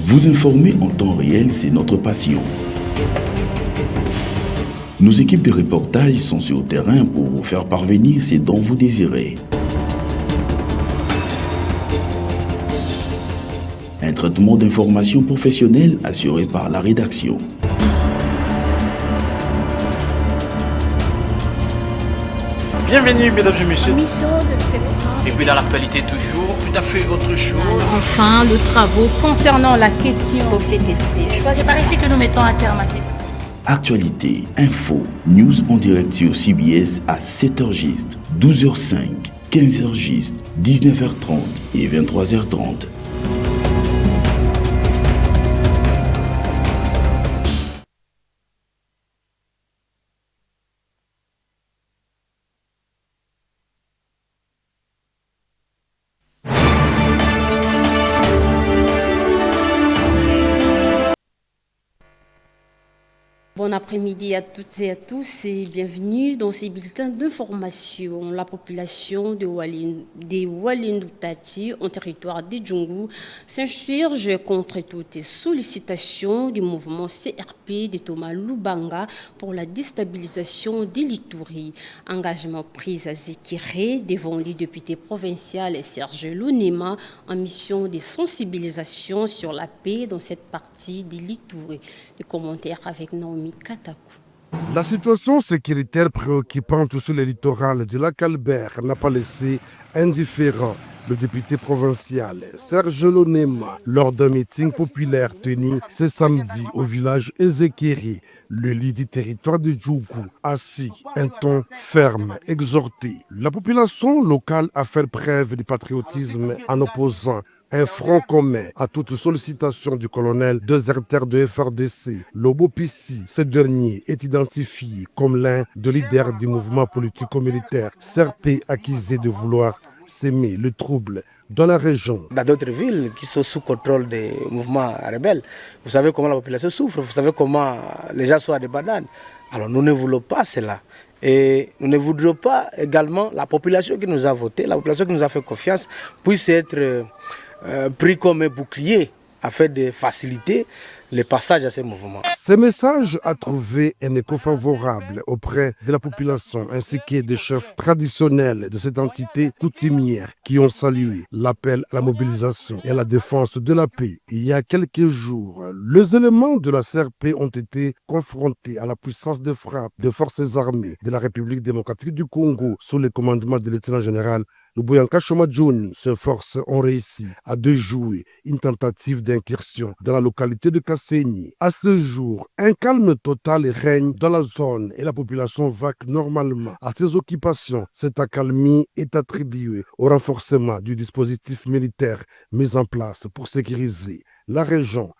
Vous informer en temps réel, c'est notre passion. Nos équipes de reportage sont sur le terrain pour vous faire parvenir ce dont vous désirez. Un traitement d'information professionnel assuré par la rédaction. Bienvenue mesdames et messieurs. Et puis dans l'actualité toujours, Tout à fait autre chose. Enfin, le travaux concernant la question Donc c'est testé. C'est par ici que nous mettons un terme à cette... Actualité, info, news en direct sur CBS à 7h juste, 12h05, 15h juste, 19h30 et 23h30. Bon après-midi à toutes et à tous et bienvenue dans ces bulletins d'information. La population de Walendu-Tati, en territoire de Djungu, s'insurge contre toutes les sollicitations du mouvement CRP de Thomas Lubanga pour la déstabilisation de l'Ituri. Engagement pris à Zekiré devant les députés provinciaux Serge Lunema en mission de sensibilisation sur la paix dans cette partie de l'Ituri. Le commentaire avec Naomi Katakou. La situation sécuritaire préoccupante sur le littoral du lac Albert n'a pas laissé indifférent le député provincial Serge Lunema lors d'un meeting populaire tenu ce samedi au village Ezekiri, le lit du territoire de Djougou, assis, un ton ferme, exhorté. La population locale a fait preuve de patriotisme en opposant un front commun à toute sollicitation du colonel déserteur de FRDC, Lobo Pissi. Ce dernier est identifié comme l'un des leaders du mouvement politico-militaire CRP accusé de vouloir s'aimer le trouble dans la région. Dans d'autres villes qui sont sous contrôle des mouvements rebelles, vous savez comment la population souffre, vous savez comment les gens sont à des bananes. Alors nous ne voulons pas cela. Et nous ne voudrions pas également la population qui nous a voté, la population qui nous a fait confiance, puisse être pris comme un bouclier afin de faciliter le passage à ces mouvements. Ce message a trouvé un écho favorable auprès de la population ainsi que des chefs traditionnels de cette entité coutumière qui ont salué l'appel à la mobilisation et à la défense de la paix. Il y a quelques jours, les éléments de la CRP ont été confrontés à la puissance de frappe des forces armées de la République démocratique du Congo sous le commandement du lieutenant-général Luboyanka Shomadjoni. Ces forces ont réussi à déjouer une tentative d'incursion dans la localité de Kasséni. À ce jour, un calme total règne dans la zone et la population vaque normalement à ses occupations. Cette accalmie est attribuée au renforcement du dispositif militaire mis en place pour sécuriser la région.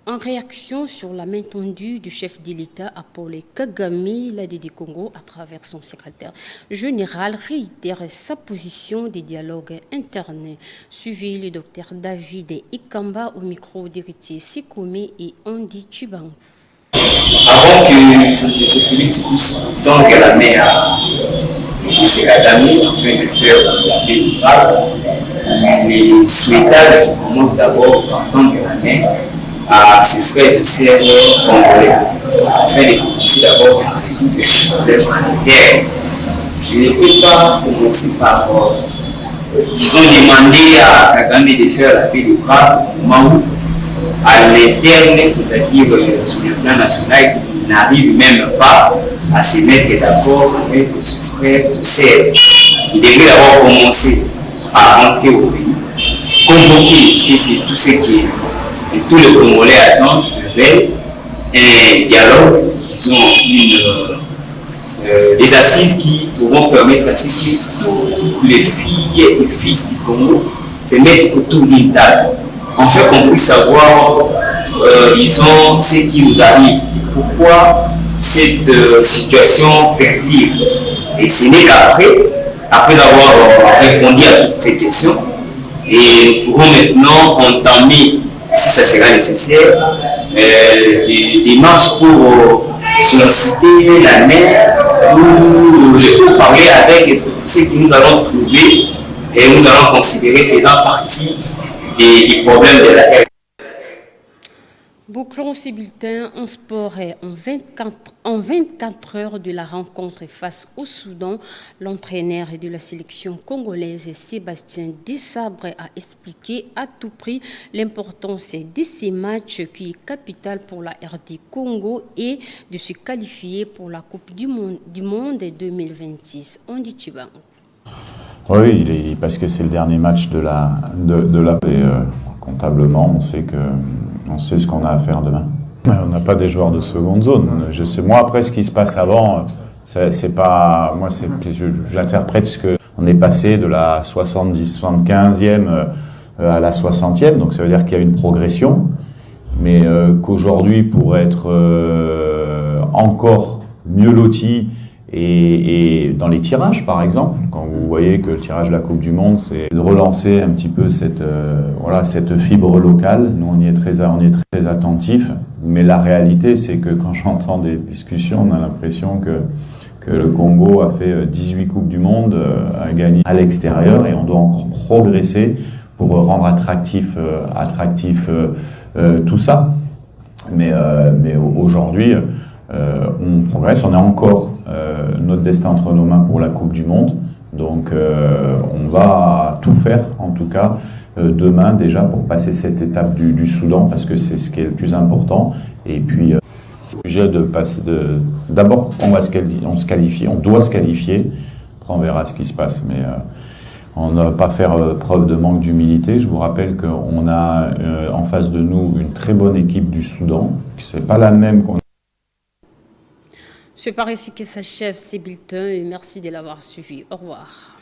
En réaction sur la main tendue du chef de l'État à Paul Kagame, l'ADD Congo, à travers son secrétaire général, réitère sa position des dialogues internes. Suivi le docteur David Ikamba au micro d'héritier Sekome et Andy Chibangu. Avant que les Félix puissent tendre la main à M. Kagame afin de faire la paix durable, il est souhaitable qu'il commence d'abord par tendre la main à ses frères et sœurs congolais, afin de commencer d'abord à résoudre les problèmes humanitaires. Je ne peux pas commencer par, disons, demander à Kagame de faire la paix durable au moment où, à l'interne, c'est-à-dire sur le plan national, il n'arrive même pas à se mettre d'accord avec ses frères et sœurs. Il devrait d'abord commencer à rentrer au pays, convoquer, parce que c'est tout ce qui est. Et tous les Congolais attendent, veulent un dialogue, des assises qui pourront permettre à ce que tous les filles et fils du Congo se mettent autour d'une table. En fait, qu'on puisse savoir, disons, ce qui nous arrive, pourquoi cette situation perdure. Et ce n'est après avoir répondu à toutes ces questions, et nous pourrons maintenant entamer, si ça sera nécessaire, des démarches pour solliciter la main ou parler avec ceux que nous allons trouver et nous allons considérer faisant partie des problèmes de la RDC. Bouclons ces bulletins en sport et en 24 heures de la rencontre face au Soudan. L'entraîneur de la sélection congolaise, Sébastien Desabre, a expliqué à tout prix l'importance de ces matchs qui est capital pour la RD Congo et de se qualifier pour la Coupe du Monde 2026. On dit Chibango. Oui, parce que c'est le dernier match de la comptablement, on sait ce qu'on a à faire demain. On n'a pas des joueurs de seconde zone. Je sais, moi, après, ce qui se passe avant, c'est pas... Moi, j'interprète ce que... On est passé de la 75e à la 60e, donc ça veut dire qu'il y a une progression, mais qu'aujourd'hui, pour être encore mieux loti, et dans les tirages, par exemple, quand vous voyez que le tirage de la Coupe du Monde, c'est de relancer un petit peu cette fibre locale. Nous, on y est très attentifs. Mais la réalité, c'est que quand j'entends des discussions, on a l'impression que le Congo a fait 18 Coupes du Monde, a gagné à l'extérieur, et on doit encore progresser pour rendre attractif tout ça. Mais aujourd'hui, on progresse, on a encore notre destin entre nos mains pour la Coupe du Monde. Donc on va tout faire, en tout cas, demain déjà pour passer cette étape du Soudan, parce que c'est ce qui est le plus important. Et puis, sujet d'abord, on se qualifie, on doit se qualifier. Après, on verra ce qui se passe. Mais on ne va pas faire preuve de manque d'humilité. Je vous rappelle qu'on a en face de nous une très bonne équipe du Soudan. C'est pas la même qu'on. C'est par ici que s'achève ces bulletins et merci de l'avoir suivi. Au revoir.